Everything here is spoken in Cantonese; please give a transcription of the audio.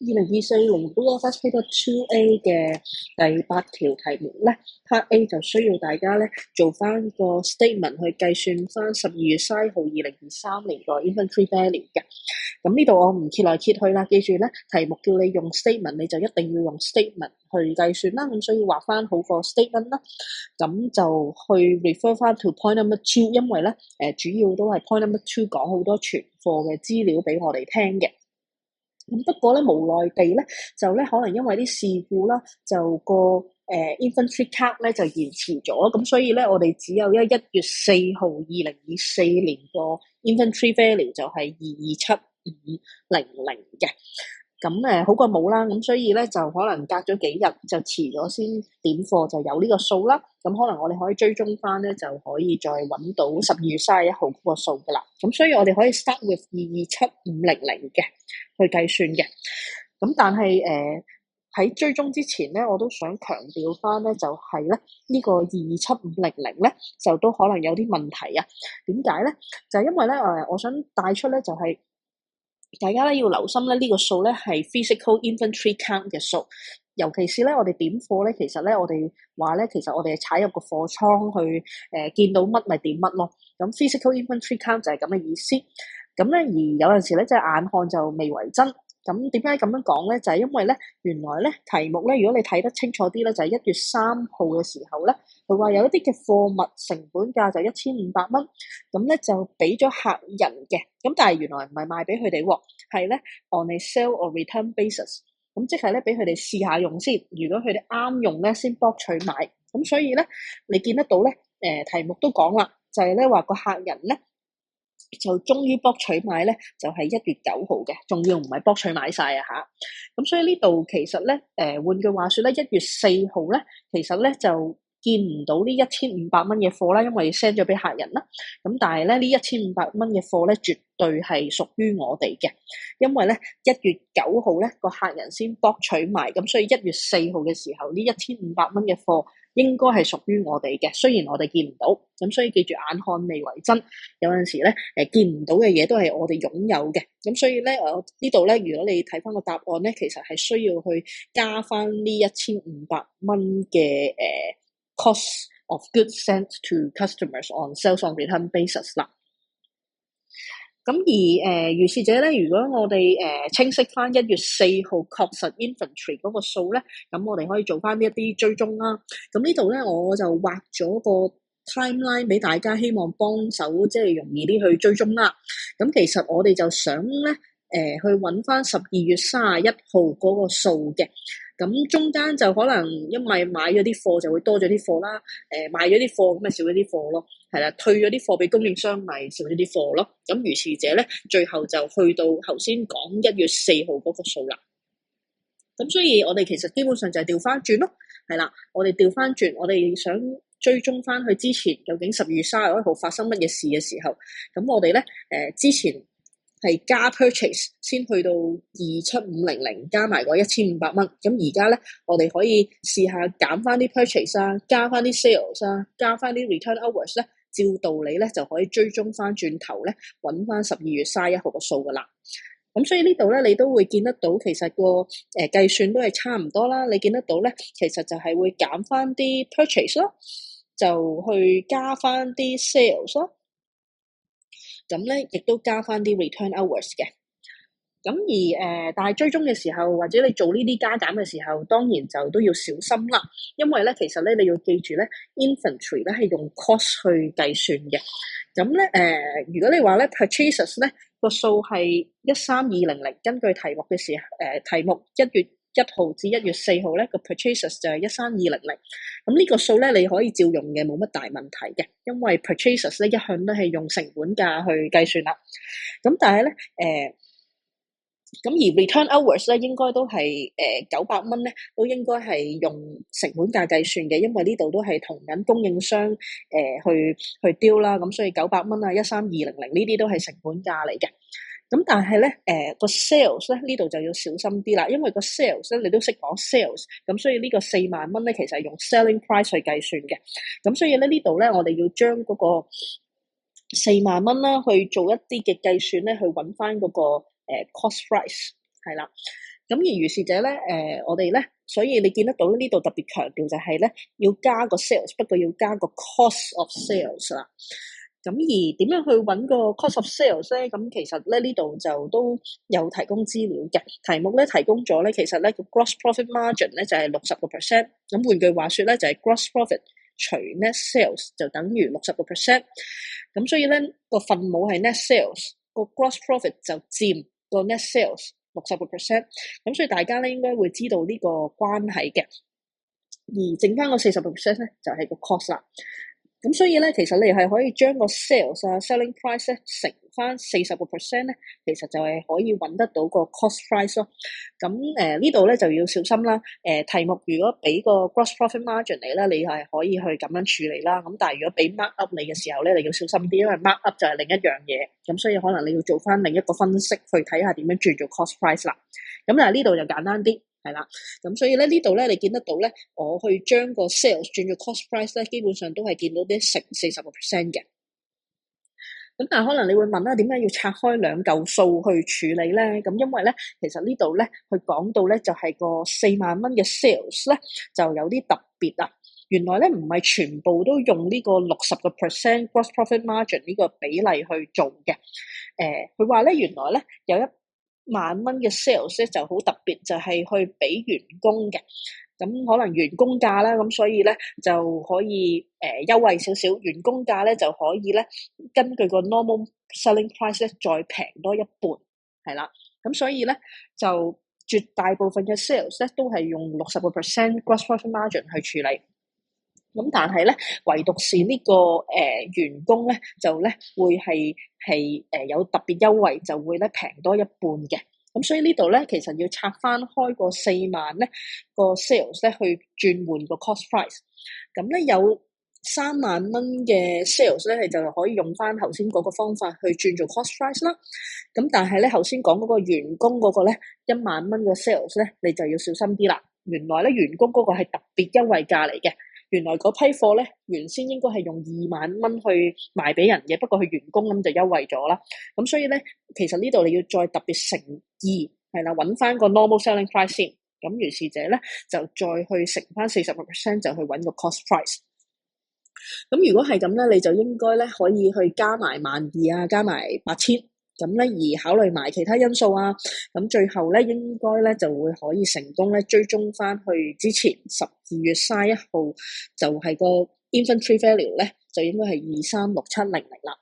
2024年 BFS Paper 2A 嘅第8條題目咧 ，Part A 就需要大家咧做翻個 statement 去計算翻12月30號2023年個 inventory value 嘅。咁呢度我唔揭來揭去啦，記住咧題目叫你用 statement， 你就一定要用 statement 去計算啦。咁所以畫翻好個 statement 啦，咁就去 refer 翻 to point number 2，因為咧主要都係 point number 2講好多存貨嘅資料俾我哋聽嘅。咁不過咧，無奈地咧，就咧可能因為啲事故啦，就個inventory count 咧就延遲咗，咁所以咧我哋只有1月4號2024年個 inventory value 就係227500嘅。咁好過冇啦，咁所以咧就可能隔咗幾日就遲咗先點貨，就有呢個數啦。咁可能我哋可以追蹤翻咧，就可以再揾到12月31號嗰個數噶啦。咁所以我哋可以 start with 227500嘅去計算嘅。咁但係喺追蹤之前咧，我都想強調翻咧，就係咧呢個227500咧，就都可能有啲問題啊。點解咧？就係因為咧我想帶出咧就係。大家咧要留心咧呢個數咧係 physical inventory count 嘅數，尤其是咧我哋點貨咧，其實咧我哋話咧，其實我哋係踩入個貨倉去見到乜咪點乜咯。咁 physical inventory count 就係咁嘅意思。咁咧而有陣時咧即係眼看就未為真。咁點解咁樣講咧？就係因為咧原來咧題目咧，如果你睇得清楚啲咧，就係1月3號嘅時候咧，佢話有一啲嘅貨物成本價就1500蚊，咁咧就俾咗客人嘅，咁但係原來唔係賣俾佢哋喎，係咧 on a sale or return basis， 咁即係咧俾佢哋試下用先，如果佢哋啱用咧先博取買，咁所以咧你見得到咧題目都講啦，就係咧話個客人咧就終於博取買咧，就係1月9號嘅，仲要唔係博取買晒啊吓，咁所以呢度其實咧換句話說咧，1月4號咧，其實咧就見唔到呢1500蚊嘅貨啦，因為 send 咗俾客人啦。咁但係咧呢1500蚊嘅貨咧，絕對係屬於我哋嘅，因為咧1月9號咧個客人先博取買，咁所以1月4號嘅時候呢1500蚊嘅貨應該係屬於我哋嘅。雖然我哋見唔到，咁所以記住眼看未為真，有陣時咧見唔到嘅嘢都係我哋擁有嘅。咁所以咧呢度咧，如果你睇翻個答案咧，其實係需要去加翻呢1500蚊嘅cost of goods sent to customers on sales on return basis 啦。咁而如是者咧，如果我哋清晰翻1月4號確實 inventory 嗰個數咧，咁我哋可以做翻呢一啲追蹤啦。咁呢度咧我就畫咗個 timeline 俾大家，希望幫手即係容易啲去追蹤啦。咁其實我哋就想咧去揾翻12月31號嗰個數嘅。咁中間就可能因為買咗啲貨就會多咗啲貨啦，賣咗啲貨咁咪少咗啲貨咯，係啦，退咗啲貨俾供應商咪少咗啲貨咯。咁如是者咧，最後就去到頭先講1月4號嗰個數啦。咁所以我哋其實基本上就係調翻轉咯，係啦，我哋調翻轉，我哋想追蹤翻去之前究竟12月31號發生乜嘢事嘅時候，咁我哋咧之前係加 purchase 先去到27500加埋個1500蚊，咁而家咧我哋可以試下減翻啲 purchase 啊，加翻啲 sales 啊，加翻啲 return hours 咧，照道理咧就可以追蹤翻轉頭咧，揾翻12月31號個數噶啦。咁所以呢度咧，你都會見得到其實個計算都係差唔多啦。你見得到咧，其實就係會減翻啲 purchase 咯，就去加翻啲 sales 咯。咁咧，亦都加翻啲 return hours 嘅。咁而但係追蹤嘅時候，或者你做呢啲加減嘅時候，當然就都要小心啦。因為咧，其實咧你要記住咧 ，inventory 咧係用 cost 去計算嘅。咁咧如果你話咧 purchases 咧個數係13200，根據題目嘅時候，題目1月1號至1月4號咧個 purchases 就係13200。咁呢個數咧你可以照用嘅，冇乜大問題嘅，因為 purchases 咧一向都係用成本價去計算啦。咁但係咧咁而 return hours 咧應該都係900蚊咧，都應該係用成本價計算嘅，因為呢度都係同緊供應商去 deal 啦，咁所以900蚊啊13200呢啲都係成本價嚟嘅。咁但係咧個 sales 咧呢度就要小心啲啦，因為個 sales 咧你都識講 sales， 咁所以呢個4萬蚊咧其實係用 selling price 去計算嘅。咁所以咧呢度咧我哋要將嗰個4萬蚊啦去做一啲嘅計算咧，去揾翻嗰個cost price 係啦。咁而如是者咧，我哋咧，所以你見得到呢度特別強調就係咧，要加個 sales，不過要加個 cost of sales 啦。咁而點樣去揾個 cost of sales 咧？咁其實咧呢度就都有提供資料嘅題目咧，提供咗咧，其實咧個 gross profit margin 咧就係60%。咁換句話說咧，就係 gross profit 除 net sales 就等於60%。咁所以咧個分母係 net sales，個 gross profit 就佔個 net sales 60%。咁所以大家咧應該會知道呢個關係嘅。而剩翻個40%咧就係個 cost 啦。咁所以咧，其實你係可以將個 sales 啊 selling price 咧乘翻40%咧，其實就係可以揾得到個 cost price 咯。咁呢度咧就要小心啦。題目如果俾個 gross profit margin 你咧，你係可以去咁樣處理啦。咁但係如果俾 mark up 你嘅時候咧，你要小心啲，因為 mark up 就係另一樣嘢。咁所以可能你要做翻另一個分析去睇下點樣轉做 cost price 啦。咁但係呢度就簡單啲。係啦，咁所以咧呢度咧，你見得到咧，我去將個 sales 轉做 cost price 咧，基本上都係見到啲乘40%嘅。咁但係可能你會問啦，點解要拆開兩嚿數去處理咧？咁因為咧，其實呢度咧，佢講到咧就係個4萬蚊嘅 sales 咧，就有啲特別啊。原來咧唔係全部都用呢個60% gross profit margin 呢個比例去做嘅。佢話咧原來咧有1萬蚊嘅 sales 咧就好特別，就係去俾員工嘅。咁可能員工價啦，咁所以咧就可以優惠少少。員工價咧就可以咧根據個 normal selling price 咧再平多一半，係啦。咁所以咧就絕大部分嘅 sales 咧都係用60% gross profit margin 去處理。咁但係咧，唯獨是呢個員工咧，就咧會係有特別優惠，就會咧平多一半嘅。咁所以呢度咧，其實要拆翻開個4萬咧個 sales 咧去轉換個 cost price。咁咧有3萬蚊嘅 sales 咧，你就可以用翻頭先嗰個方法去轉做 cost price 啦。咁但係咧頭先講嗰個員工嗰個咧1萬蚊嘅 sales 咧，你就要小心啲啦。原來咧員工嗰個係特別優惠價嚟嘅。原來嗰批貨咧，原先應該係用2萬蚊去賣俾人嘅，不過佢員工咁就優惠咗啦。咁所以咧，其實呢度你要再特別乘2，係啦，揾翻個 normal selling price 先。咁如是者咧，就再去乘翻40%，就去揾個 cost price。咁如果係咁咧，你就應該咧可以去加埋12000啊，加埋8000。咁咧而考慮埋其他因素啊，咁最後咧應該咧就會可以成功咧追蹤翻去之前12月31號就係個 inventory value 咧就應該係236,700啦。